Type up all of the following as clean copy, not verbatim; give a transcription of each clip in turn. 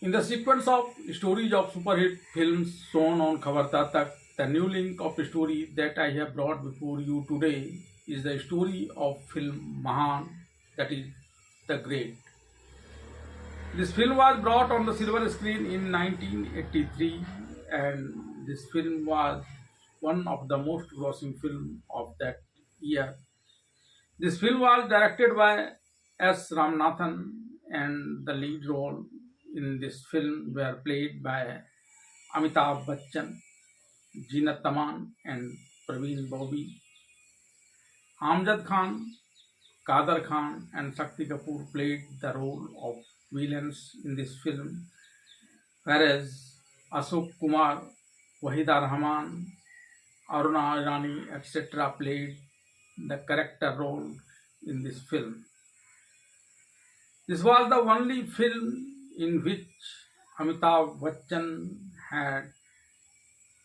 In the sequence of stories of superhit films shown on Khabar Tak, the new link of story that I have brought before you today is the story of film Mahan, that is the Great. This film was brought on the silver screen in 1983, and this film was one of the most grossing films of that year. This film was directed by S. Ramanathan, and the lead role in this film were played by Amitabh Bachchan, Jeanat Taman, and Praveen Bobby. Amjad Khan, Kader Khan, and Shakti Kapoor played the role of villains in this film, whereas Ashok Kumar, Wahida Rahman, Aruna Irani, etc., played the character role in this film. This was the only film in which Amitabh Bachchan had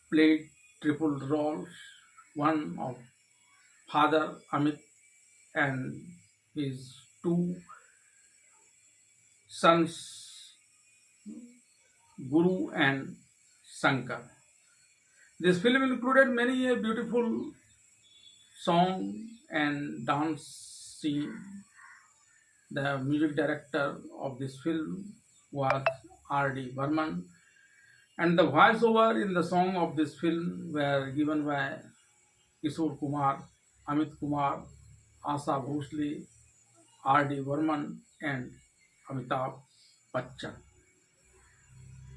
played triple roles, one of father Amit and his two sons Guru and Shankar. This film included many a beautiful song and dance scene. The music director of this film was R.D. Burman, and the voiceover in the song of this film were given by Kishore Kumar, Amit Kumar, Asha Bhosle, R.D. Burman, and Amitabh Bachchan.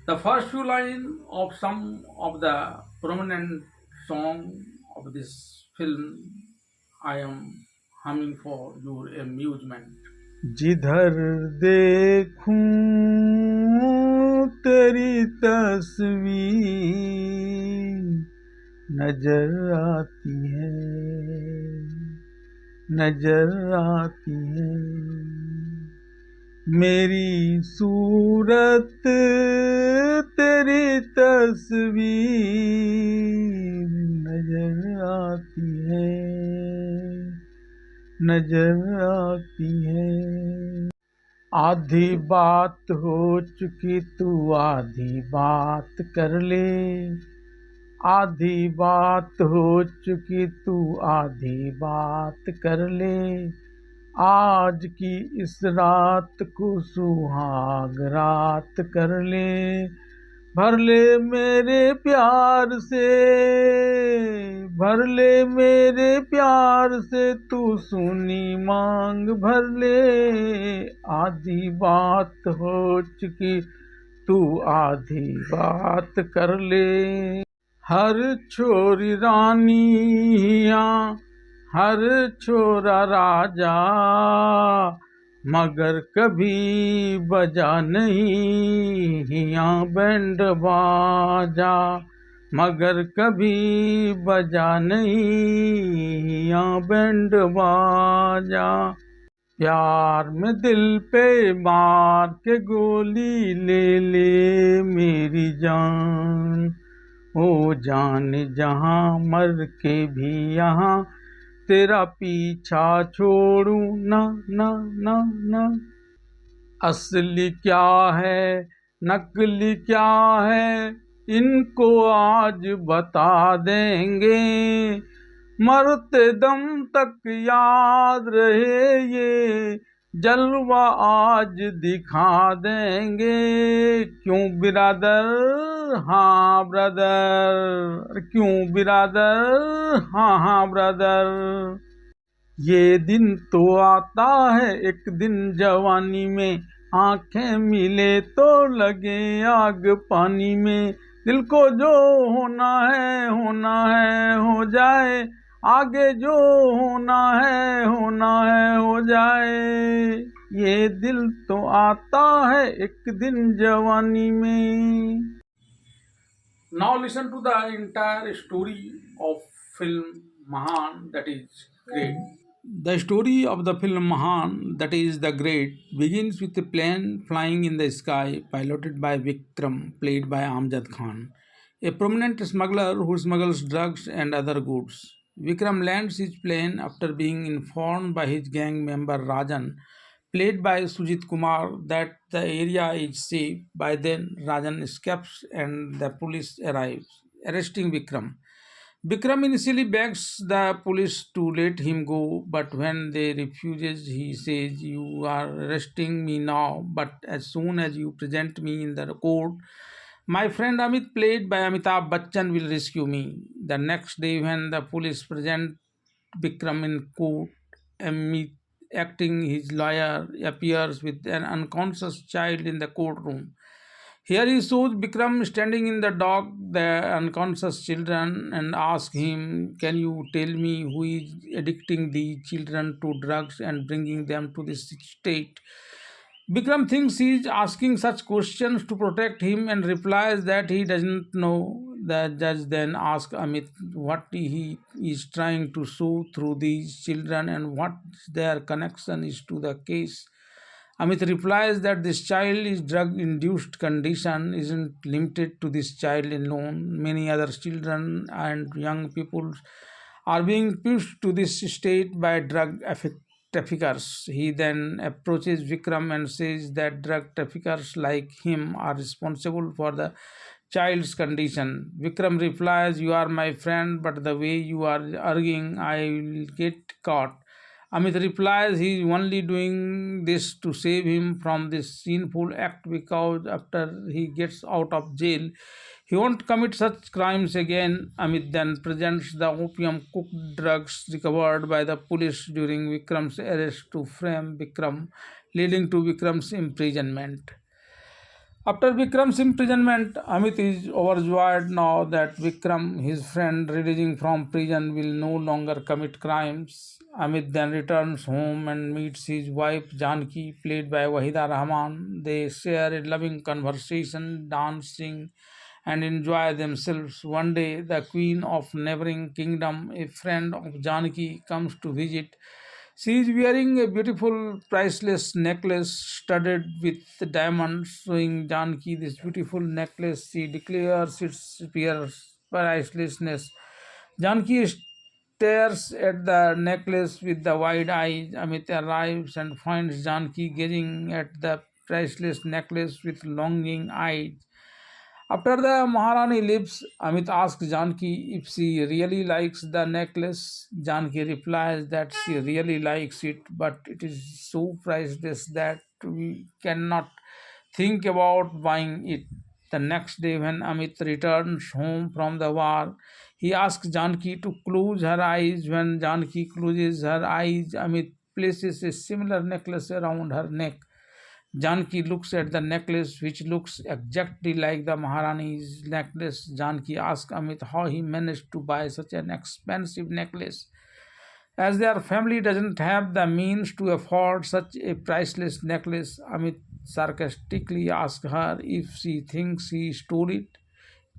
The first few lines of some of the prominent song of this film I am humming for your amusement. जिधर देखूं तेरी तस्वीर नजर आती है, नजर आती है। मेरी सूरत तेरी तस्वीर नजर आती है, नजर आती है। आधी बात हो चुकी तू आधी बात कर ले, आधी बात हो चुकी तू आधी बात कर ले। आज की इस रात को सुहाग रात कर ले, भर ले मेरे प्यार से, भर ले मेरे प्यार से तू सुनी मांग भर ले। आधी बात हो चुकी तू आधी बात कर ले। हर छोरी रानियां, हर छोरा राजा, मगर कभी बजा नहीं हियां बैंड बाजा, मगर कभी बजा नहीं हियां बैंड बाजा। प्यार में दिल पे मार के गोली ले ले मेरी जान, ओ जान जहां मर के भी यहाँ तेरा पीछा छोड़ू ना ना ना ना। असली क्या है नकली क्या है इनको आज बता देंगे, मरते दम तक याद रहे ये जलवा आज दिखा देंगे। क्यों बिरादर, हाँ ब्रदर, क्यों बिरादर, हाँ हाँ ब्रदर। ये दिन तो आता है एक दिन जवानी में, आंखें मिले तो लगे आग पानी में। दिल को जो होना है होना है हो जाए, आगे जो होना है होना है हो जाए। ये दिल तो आता है एक दिन जवानी में। Now listen to the entire story of film Mahan, that is Great. The story of the film Mahan, that is the Great, begins with a plane flying in the sky, piloted by Vikram, played by Amjad Khan, a prominent smuggler who smuggles drugs and other goods. Vikram lands his plane after being informed by his gang member Rajan, played by Sujit Kumar, that the area is safe. By then, Rajan escapes and the police arrives, arresting Vikram. Vikram initially begs the police to let him go, but when they refuses, he says, "You are arresting me now, but as soon as you present me in the court, my friend Amit, played by Amitabh Bachchan, will rescue me." The next day, when the police present Vikram in court, Amit, acting his lawyer, appears with an unconscious child in the courtroom. Here he shows Bikram standing in the dock, the unconscious children, and asks him, "Can you tell me who is addicting the children to drugs and bringing them to this state?" Bikram thinks he is asking such questions to protect him and replies that he doesn't know. The judge then asks Amit what he is trying to show through these children and what their connection is to the case. Amit replies that this child is drug induced condition isn't limited to this child alone. Many other children and young people are being pushed to this state by traffickers. He then approaches Vikram and says that drug traffickers like him are responsible for the child's condition. Vikram replies, "You are my friend, but the way you are arguing, I will get caught." Amit replies he is only doing this to save him from this sinful act because after he gets out of jail, he won't commit such crimes again. Amit then presents the opium cooked drugs recovered by the police during Vikram's arrest to frame Vikram, leading to Vikram's imprisonment. After Vikram's imprisonment, Amit is overjoyed now that Vikram, his friend releasing from prison, will no longer commit crimes. Amit then returns home and meets his wife Janki, played by Wahida Rahman. They share a loving conversation, dancing, and enjoy themselves. One day, the queen of neighboring kingdom, a friend of Janki, comes to visit. She is wearing a beautiful, priceless necklace studded with diamonds, showing Janki this beautiful necklace. She declares its pricelessness. Janki stares at the necklace with the wide eyes. Amit arrives and finds Janki gazing at the priceless necklace with longing eyes. After the Maharani leaves, Amit asks Janki if she really likes the necklace. Janki replies that she really likes it, but it is so priceless that we cannot think about buying it. The next day, when Amit returns home from the war, he asks Janki to close her eyes. When Janki closes her eyes, Amit places a similar necklace around her neck. Janki looks at the necklace, which looks exactly like the Maharani's necklace. Janki asks Amit how he managed to buy such an expensive necklace. As their family doesn't have the means to afford such a priceless necklace, Amit sarcastically asks her if she thinks he stole it.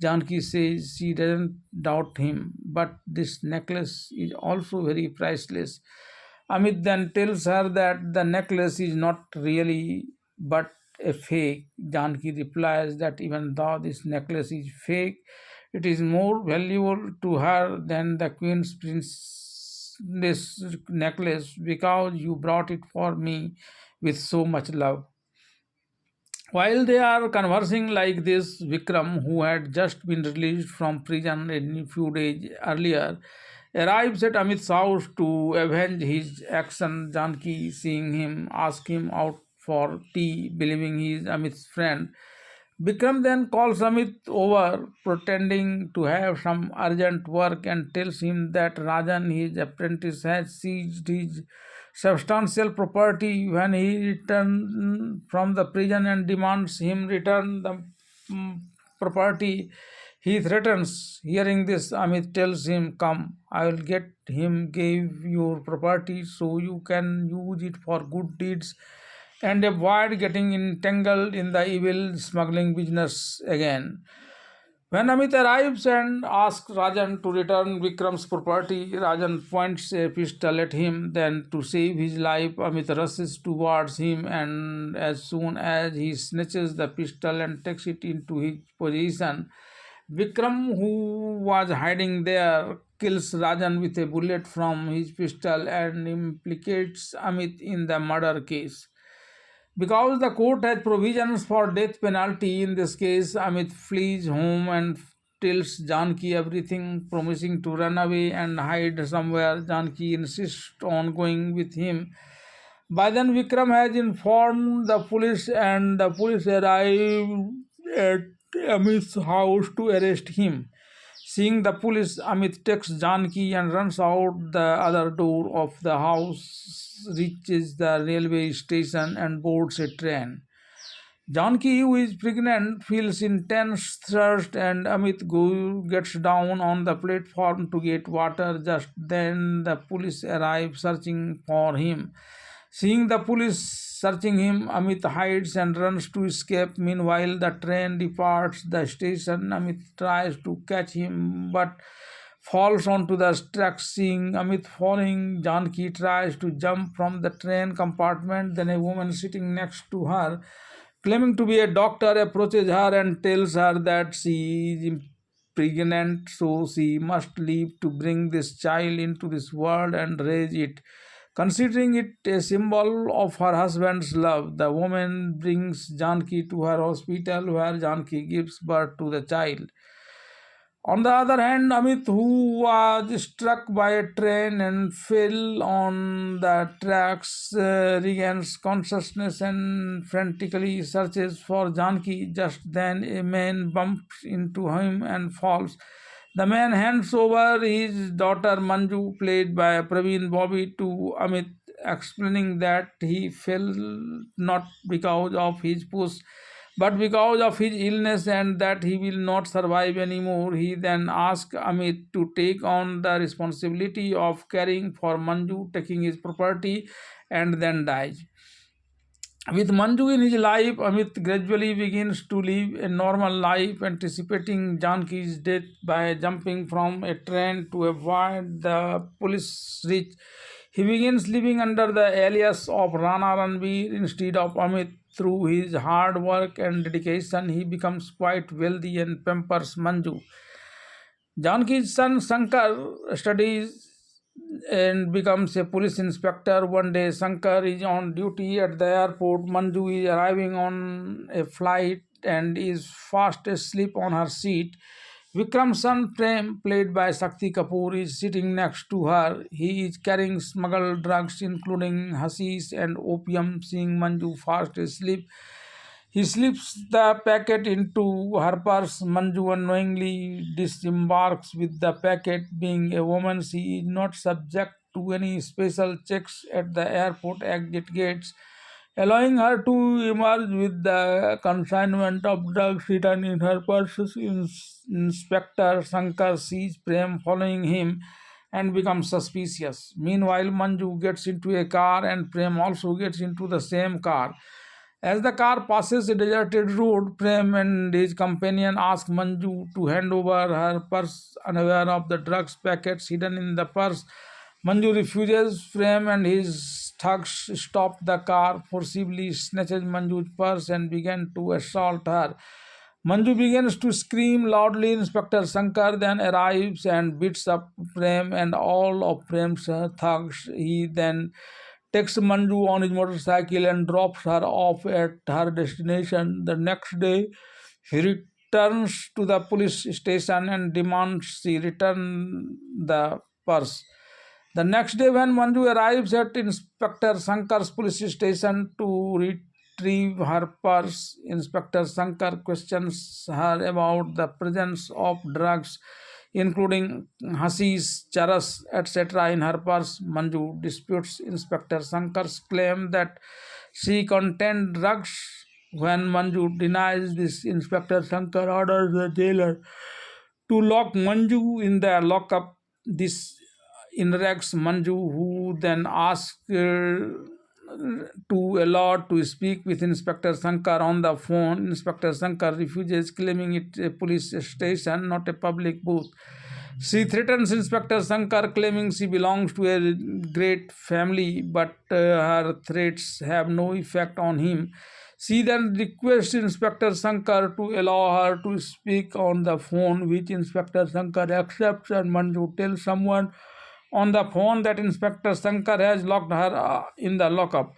Janki says she doesn't doubt him, but this necklace is also very priceless. Amit then tells her that the necklace is not really but a fake. Janki replies that even though this necklace is fake, it is more valuable to her than the queen's princess necklace because you brought it for me with so much love. While they are conversing like this, Vikram, who had just been released from prison a few days earlier, arrives at Amit's house to avenge his action. Janki, seeing him, asks him out for tea, believing he is Amit's friend. Vikram then calls Amit over, pretending to have some urgent work, and tells him that Rajan, his apprentice, has seized his substantial property. When he returns from the prison and demands him return the property, he threatens. Hearing this, Amit tells him, "Come, I will get him, give your property so you can use it for good deeds and avoid getting entangled in the evil smuggling business again." When Amit arrives and asks Rajan to return Vikram's property, Rajan points a pistol at him. Then, to save his life, Amit rushes towards him, and as soon as he snatches the pistol and takes it into his possession, Vikram, who was hiding there, kills Rajan with a bullet from his pistol and implicates Amit in the murder case. Because the court has provisions for death penalty in this case, Amit flees home and tells Janki everything, promising to run away and hide somewhere. Janki insists on going with him. By then, Vikram has informed the police, and the police arrive at Amit's house to arrest him. Seeing the police, Amit takes Janki and runs out the other door of the house, reaches the railway station, and boards a train. Janki, who is pregnant, feels intense thirst, and gets down on the platform to get water. Just then, the police arrive searching for him. Seeing the police searching him, Amit hides and runs to escape. Meanwhile, the train departs the station. Amit tries to catch him but falls onto the tracks. Seeing Amit falling, Janki tries to jump from the train compartment. Then a woman sitting next to her, claiming to be a doctor, approaches her and tells her that she is pregnant, so she must leave to bring this child into this world and raise it. Considering it a symbol of her husband's love, the woman brings Janki to her hospital where Janki gives birth to the child. On the other hand, Amit, who was struck by a train and fell on the tracks, regains consciousness and frantically searches for Janki. Just then, a man bumps into him and falls. The man hands over his daughter Manju, played by Praveen Bobby, to Amit, explaining that he fell not because of his push but because of his illness and that he will not survive anymore. He then asks Amit to take on the responsibility of caring for Manju, taking his property, and then dies. With Manju in his life, Amit gradually begins to live a normal life, anticipating Janki's death by jumping from a train to avoid the police reach. He begins living under the alias of Rana Ranveer instead of Amit. Through his hard work and dedication, he becomes quite wealthy and pampers Manju. Janki's son Shankar studies and becomes a police inspector. One day, Shankar is on duty at the airport. Manju is arriving on a flight and is fast asleep on her seat. Vikram's son Prem, played by Shakti Kapoor, is sitting next to her. He is carrying smuggled drugs, including hashish and opium. Seeing Manju fast asleep, he slips the packet into her purse. Manju unknowingly disembarks with the packet. Being a woman, she is not subject to any special checks at the airport exit gates, allowing her to emerge with the consignment of drugs hidden in her purse. Inspector Shankar sees Prem following him and becomes suspicious. Meanwhile, Manju gets into a car and Prem also gets into the same car. As the car passes a deserted road, Prem and his companion ask Manju to hand over her purse, unaware of the drugs packets hidden in the purse. Manju refuses. Prem and his thugs stop the car, forcibly snatches Manju's purse and begin to assault her. Manju begins to scream loudly. Inspector Shankar then arrives and beats up Prem and all of Prem's thugs. He then takes Manju on his motorcycle and drops her off at her destination. The next day, he returns to the police station and demands she return the purse. The next day, when Manju arrives at Inspector Shankar's police station to retrieve her purse, Inspector Shankar questions her about the presence of drugs, including hashish, charas, etc. in her purse. Manju disputes Inspector Shankar's claim that she contained drugs. When Manju denies this, Inspector Shankar orders the jailer to lock Manju in the lockup. This enraged Manju, who then asks to allow to speak with Inspector Shankar on the phone. Inspector Shankar refuses, claiming it a police station, not a public booth. She threatens Inspector Shankar, claiming she belongs to a great family, but her threats have no effect on him. She then requests Inspector Shankar to allow her to speak on the phone, which Inspector Shankar accepts, and Manju tells someone on the phone that Inspector Shankar has locked her in the lockup.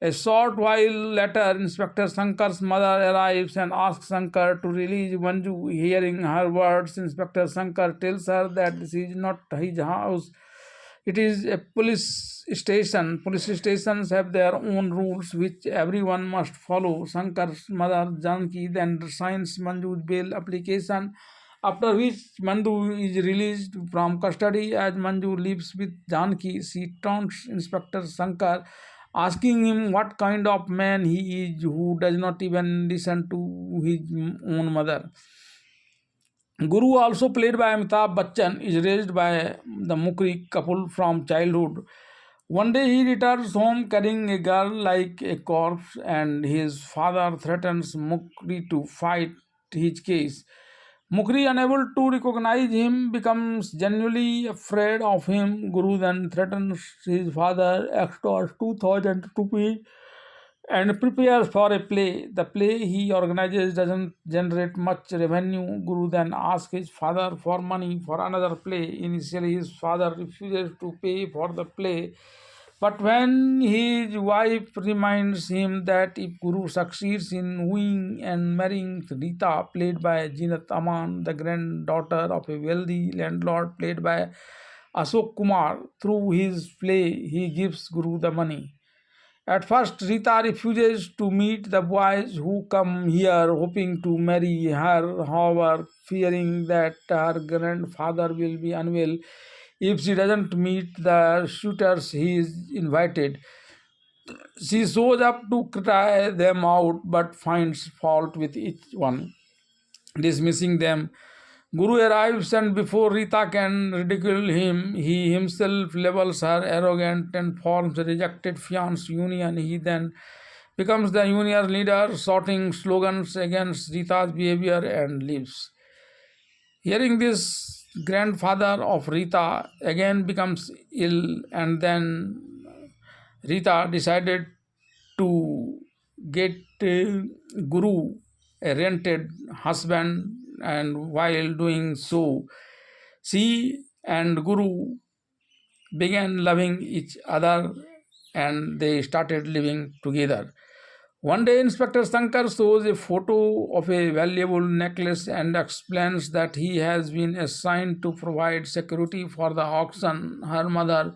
A short while later, Inspector Shankar's mother arrives and asks Shankar to release Manju. Hearing her words, Inspector Shankar tells her that this is not his house, it is a police station. Police stations have their own rules which everyone must follow. Shankar's mother Janki then signs Manju's bail application, after which Manju is released from custody. As Manju lives with Janki, she taunts Inspector Shankar, asking him what kind of man he is who does not even listen to his own mother. Guru, also played by Amitabh Bachchan, is raised by the Mukri couple from childhood. One day he returns home carrying a girl like a corpse, and his father threatens Mukri to fight his case. Mukri, unable to recognize him, becomes genuinely afraid of him. Guru then threatens his father, extorts 2,000 rupees, and prepares for a play. The play he organizes doesn't generate much revenue. Guru then asks his father for money for another play. Initially, his father refuses to pay for the play, but when his wife reminds him that if Guru succeeds in wooing and marrying Rita, played by Jeenat Aman, the granddaughter of a wealthy landlord, played by Ashok Kumar, through his play, he gives Guru the money. At first, Rita refuses to meet the boys who come here hoping to marry her. However, fearing that her grandfather will be unwell if she doesn't meet the suitors he is invited, she shows up to try them out but finds fault with each one, dismissing them. Guru arrives, and before Rita can ridicule him, he himself labels her arrogant and forms a rejected fiancé union. He then becomes the union leader, shouting slogans against Rita's behavior, and leaves. Hearing this, grandfather of Rita again becomes ill, and then Rita decided to get Guru a rented husband, and while doing so, she and Guru began loving each other and they started living together. One day, Inspector Shankar shows a photo of a valuable necklace and explains that he has been assigned to provide security for the auction. Her mother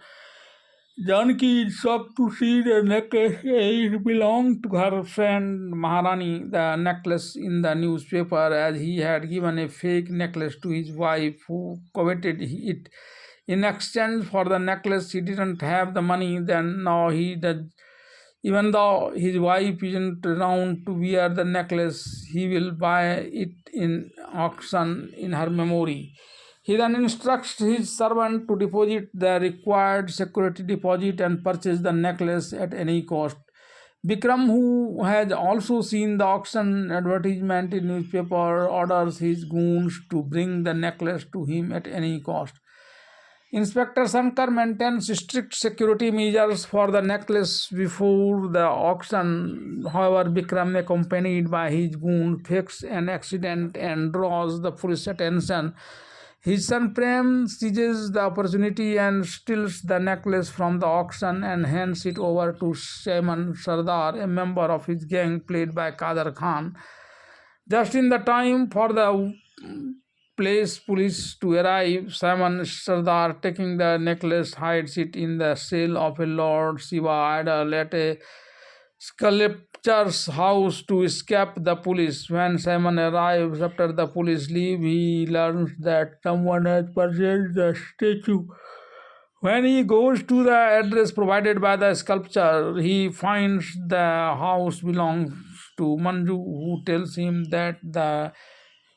Janki is shocked to see the necklace. It belonged to her friend Maharani, the necklace in the newspaper, as he had given a fake necklace to his wife who coveted it. In exchange for the necklace, he didn't have the money then, now he does. Even though his wife isn't around to wear the necklace, he will buy it in auction in her memory. He then instructs his servant to deposit the required security deposit and purchase the necklace at any cost. Bikram, who has also seen the auction advertisement in newspaper, orders his goons to bring the necklace to him at any cost. Inspector Shankar maintains strict security measures for the necklace before the auction. However, Bikram, accompanied by his goons, fakes an accident and draws the police attention. His son Prem seizes the opportunity and steals the necklace from the auction and hands it over to Shaiman Sardar, a member of his gang played by Kader Khan. Just in the time for the police to arrive, Shaiman Sardar, taking the necklace, hides it in the cell of a Lord Shiva idol at a sculptor's house to escape the police. When Simon arrives after the police leave, he learns that someone has purchased the statue. When he goes to the address provided by the sculptor, he finds the house belongs to Manju, who tells him that the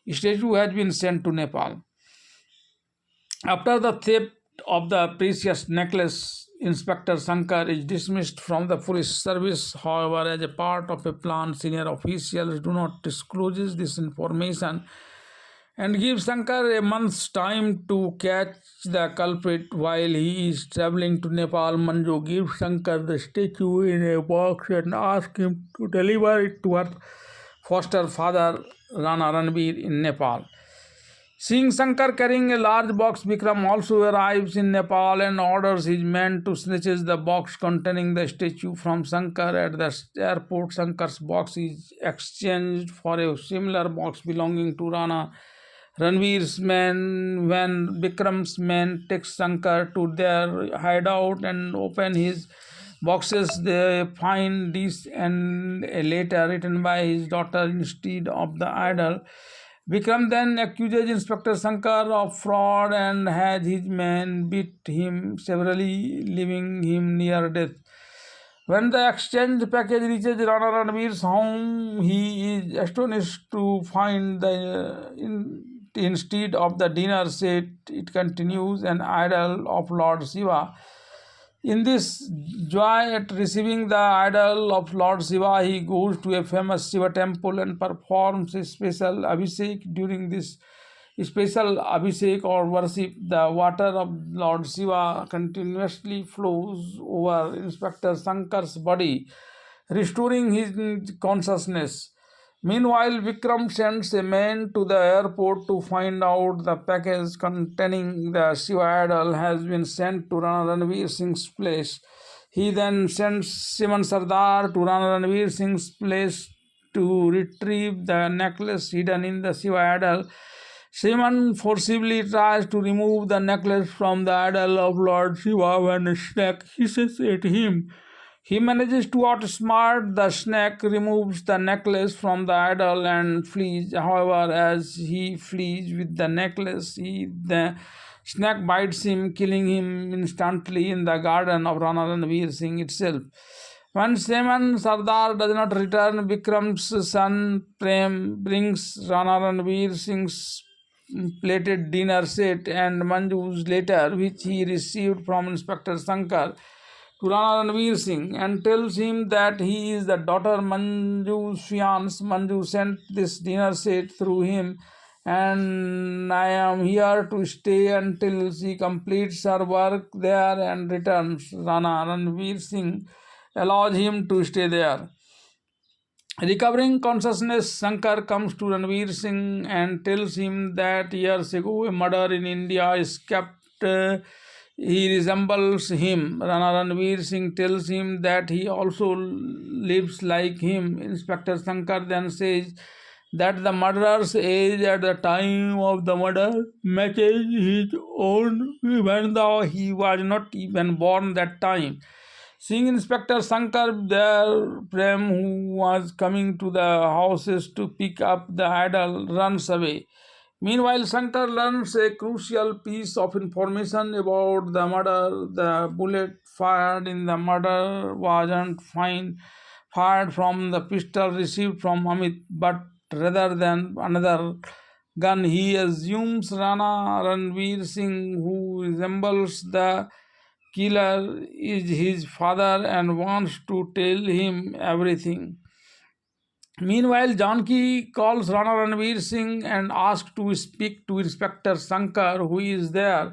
statue has been sent to Nepal. After the theft of the precious necklace, Inspector Shankar is dismissed from the police service. However, as a part of a plan, senior officials do not disclose this information and give Shankar a month's time to catch the culprit. While he is traveling to Nepal, Manju gives Shankar the statue in a box and asks him to deliver it to her foster father Rana Ranbir in Nepal. Seeing Shankar carrying a large box, Vikram also arrives in Nepal and orders his men to snatch the box containing the statue from Shankar. At the airport, Shankar's box is exchanged for a similar box belonging to Rana Ranveer's men. When Vikram's men take Shankar to their hideout and open his boxes, they find this and a letter written by his daughter instead of the idol. Vikram then accuses Inspector Shankar of fraud and has his men beat him severely, leaving him near death. When the exchange package reaches Rana Ranveer's home, he is astonished to find instead of the dinner set, it continues an idol of Lord Shiva. In this joy at receiving the idol of Lord Shiva, he goes to a famous Shiva temple and performs a special abhishek. During this special abhishek or worship, the water of Lord Shiva continuously flows over Inspector Shankar's body, restoring his consciousness. Meanwhile, Vikram sends a man to the airport to find out the package containing the Shiva idol has been sent to Rana Ranveer Singh's place. He then sends Simon Sardar to Rana Ranveer Singh's place to retrieve the necklace hidden in the Shiva idol. Simon forcibly tries to remove the necklace from the idol of Lord Shiva when a snake hisses at him. He manages to outsmart the snake, removes the necklace from the idol and flees. However, as he flees with the necklace, the snake bites him, killing him instantly in the garden of Rana Ranveer Singh itself. When Simon Sardar does not return, Vikram's son Prem brings Rana Ranveer Singh's plated dinner set and Manju's letter, which he received from Inspector Shankar, to Rana Ranveer Singh and tells him that he is the daughter Manju's fiance. Manju sent this dinner set through him, and I am here to stay until she completes her work there and returns. Rana Ranveer Singh allows him to stay there. Recovering consciousness, Shankar comes to Ranveer Singh and tells him that years ago a murder in India escaped. He resembles him. Rana Ranveer Singh tells him that he also lives like him. Inspector Shankar then says that the murderer's age at the time of the murder matches his own, even though he was not even born that time. Seeing Inspector Shankar there, Prem, who was coming to the houses to pick up the idol, runs away. Meanwhile, Shankar learns a crucial piece of information about the murder. The bullet fired in the murder wasn't fired from the pistol received from Amit, but rather than another gun. He assumes Rana Ranveer Singh, who resembles the killer, is his father and wants to tell him everything. Meanwhile, Janki calls Rana Ranveer Singh and asks to speak to Inspector Shankar, who is there.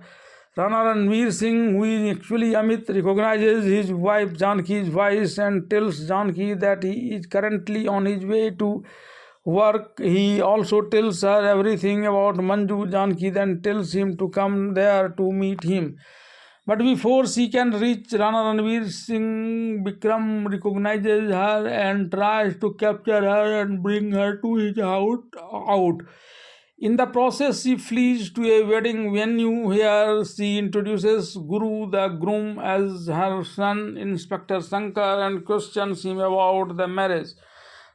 Rana Ranveer Singh, who is actually Amit, recognizes his wife Janki's voice and tells Janki that he is currently on his way to work. He also tells her everything about Manju. Janki then tells him to come there to meet him. But before she can reach Rana Ranveer Singh, Vikram recognizes her and tries to capture her and bring her to his house. In the process, she flees to a wedding venue where she introduces Guru, the groom, as her son, Inspector Shankar, and questions him about the marriage.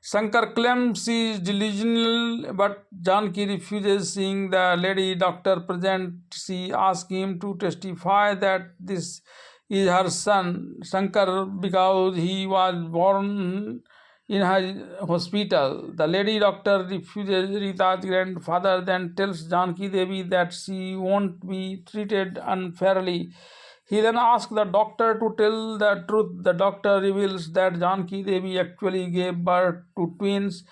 Shankar claims she is delusional, but Janki refuses. Seeing the lady doctor present, she asks him to testify that this is her son, Shankar, because he was born in her hospital. The lady doctor refuses. Rita's grandfather then tells Janki Devi that she won't be treated unfairly. He then asks the doctor to tell the truth. The doctor reveals that Janki Devi actually gave birth to twins.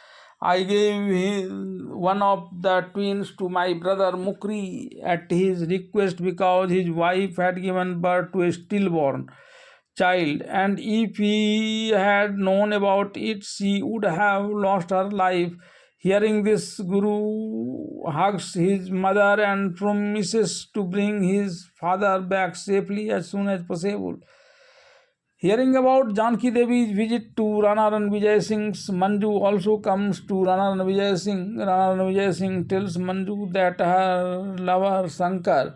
I gave one of the twins to my brother Mukri at his request because his wife had given birth to a stillborn child, and if he had known about it, she would have lost her life. Hearing this, Guru hugs his mother and promises to bring his father back safely as soon as possible. Hearing about Janki Devi's visit to Rana Ranvijay Singh's, Manju also comes to Rana Ranvijay Singh. Rana Ranvijay Singh tells Manju that her lover Shankar,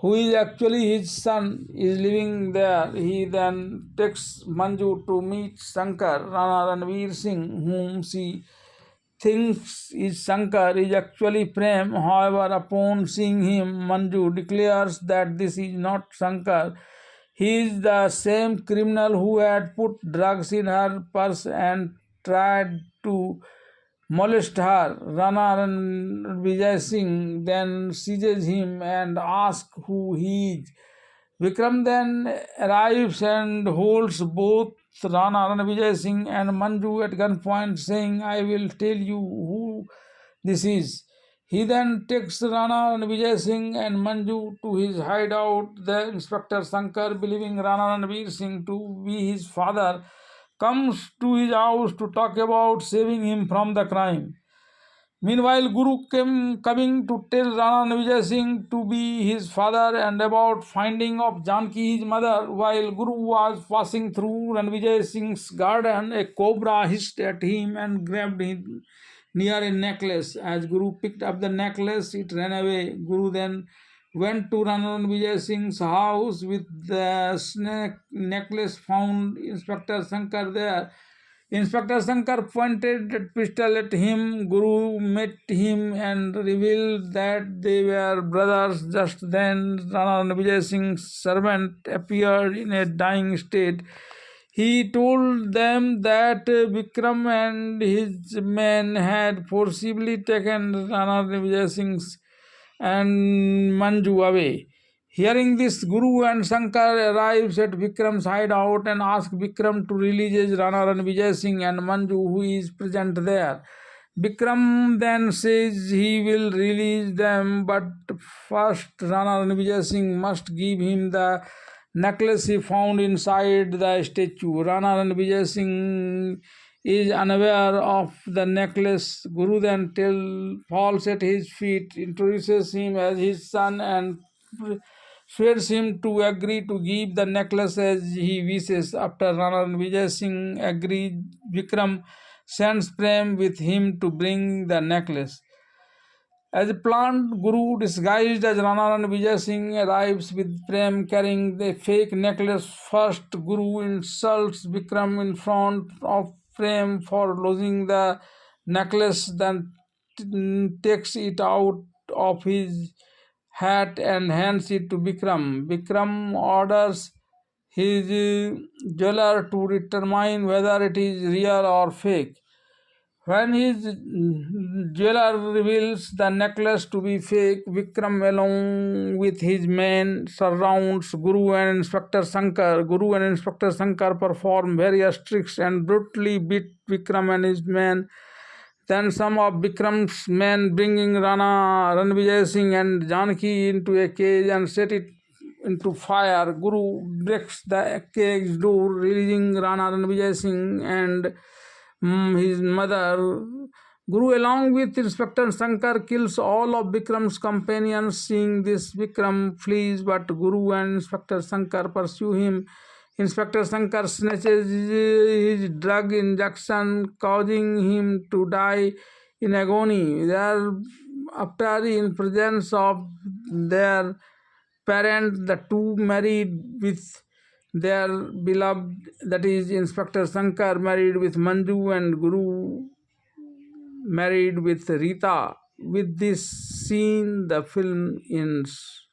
who is actually his son, is living there. He then takes Manju to meet Shankar. Rana Ranveer Singh, whom she thinks is Shankar, is actually Prem. However, upon seeing him, Manju declares that this is not Shankar. He is the same criminal who had put drugs in her purse and tried to molest her. Rana Vijay Singh then seizes him and asks who he is. Vikram then arrives and holds both Rana Vijay Singh and Manju at gunpoint, saying, I will tell you who this is. He then takes Rana Vijay Singh and Manju to his hideout. The Inspector Shankar, believing Rana Ranveer Singh to be his father, comes to his house to talk about saving him from the crime. Meanwhile, Guru coming to tell Rana Vijay Singh to be his father and about finding of Janki, his mother. While Guru was passing through Ranvijay Singh's garden, a cobra hissed at him and grabbed him near a necklace. As Guru picked up the necklace, it ran away. Guru then went to Rana Vijay Singh's house with the snake necklace, found Inspector Shankar there. Inspector Shankar pointed a pistol at him. Guru met him and revealed that they were brothers. Just then, Rana Vijay Singh's servant appeared in a dying state. He told them that Vikram and his men had forcibly taken Rana Vijay Singh's and Manju away. Hearing this, Guru and Shankar arrives at Vikram's hideout and ask Vikram to release Rana Ranvijay Singh and Manju, who is present there. Vikram then says he will release them, but first Rana Ranvijay Singh must give him the necklace he found inside the statue. Rana Ranvijay Singh is unaware of the necklace. Guru then falls at his feet, introduces him as his son, and persuades him to agree to give the necklace as he wishes. After Rana Vijay Singh agrees, Vikram sends Prem with him to bring the necklace. As planned, Guru, disguised as Rana Vijay Singh, arrives with Prem carrying the fake necklace. First, Guru insults Vikram in front of Prem for losing the necklace, then takes it out of his hat and hands it to Vikram. Vikram orders his jeweler to determine whether it is real or fake. When his jeweler reveals the necklace to be fake, Vikram, along with his men, surrounds Guru and Inspector Shankar. Guru and Inspector Shankar perform various tricks and brutally beat Vikram and his men. Then some of Vikram's men, bringing Rana Ranvijay Singh and Janki into a cage and set it into fire. Guru breaks the cage door, releasing Rana Ranvijay Singh and his mother. Guru, along with Inspector Shankar, kills all of Vikram's companions. Seeing this, Vikram flees, but Guru and Inspector Shankar pursue him. Inspector Shankar snatches his drug injection, causing him to die in agony. Thereafter, in presence of their parents, the two married with their beloved, that is, Inspector Shankar married with Manju and Guru married with Rita. With this scene, the film ends.